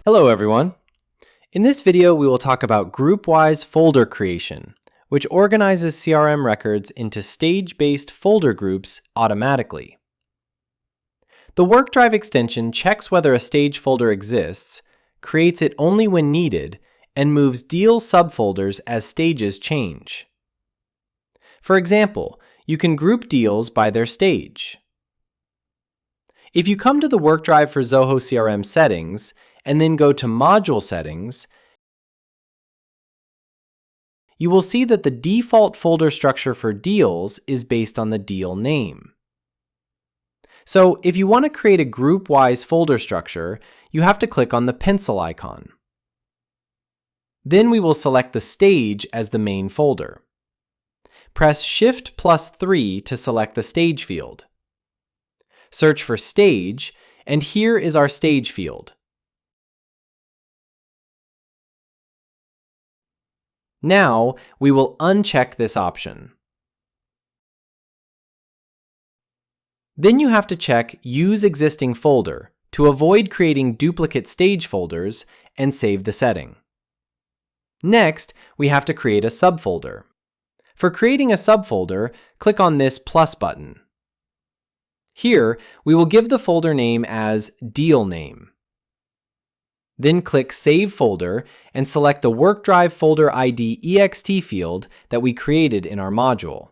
Hello everyone. In this video, we will talk about group-wise folder creation, which organizes CRM records into stage-based folder groups automatically. The WorkDrive extension checks whether a stage folder exists, creates it only when needed, and moves deal subfolders as stages change. For example, you can group deals by their stage. If you come to the WorkDrive for Zoho CRM settings and then go to Module Settings, you will see that the default folder structure for deals is based on the deal name. So if you want to create a group-wise folder structure, you have to click on the pencil icon. Then we will select the stage as the main folder. Press Shift+3 to select the stage field. Search for stage, and here is our stage field. Now, we will uncheck this option. Then you have to check Use Existing Folder to avoid creating duplicate stage folders and save the setting. Next, we have to create a subfolder. For creating a subfolder, click on this plus button. Here, we will give the folder name as Deal Name. Then click Save Folder and select the WorkDrive Folder ID EXT field that we created in our module.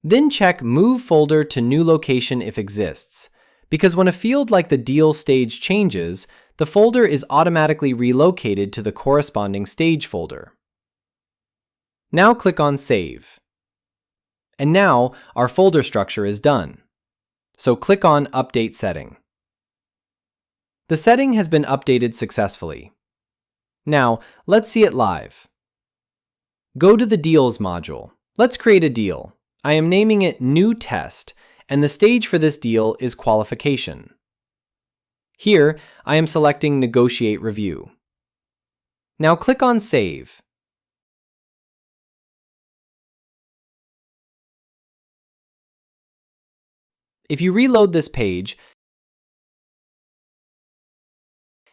Then check Move Folder to New Location if exists, because when a field like the deal stage changes, the folder is automatically relocated to the corresponding stage folder. Now click on Save. And now our folder structure is done. So click on Update Setting. The setting has been updated successfully. Now let's see it live. Go to the Deals module. Let's create a deal. I am naming it New Test, and the stage for this deal is Qualification. Here, I am selecting Negotiate Review. Now click on Save. If you reload this page,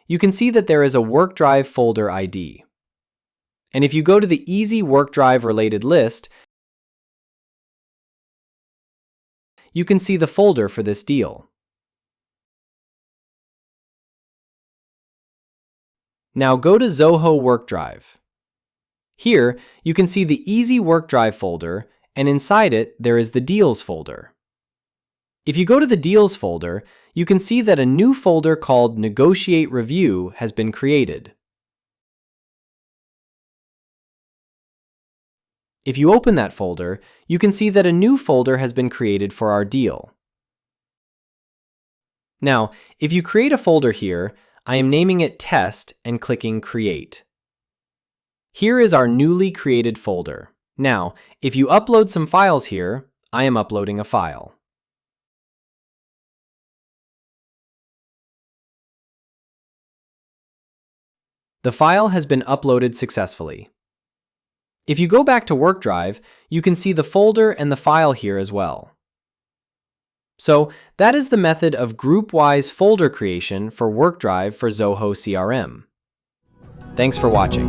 you can see that there is a WorkDrive folder ID. And if you go to the Easy WorkDrive related list, you can see the folder for this deal. Now go to Zoho WorkDrive. Here, you can see the Easy WorkDrive folder, and inside it, there is the Deals folder. If you go to the Deals folder, you can see that a new folder called Negotiate Review has been created. If you open that folder, you can see that a new folder has been created for our deal. Now, if you create a folder here, I am naming it Test and clicking Create. Here is our newly created folder. Now, if you upload some files here, I am uploading a file. The file has been uploaded successfully. If you go back to WorkDrive, you can see the folder and the file here as well. So that is the method of group-wise folder creation for WorkDrive for Zoho CRM. Thanks for watching.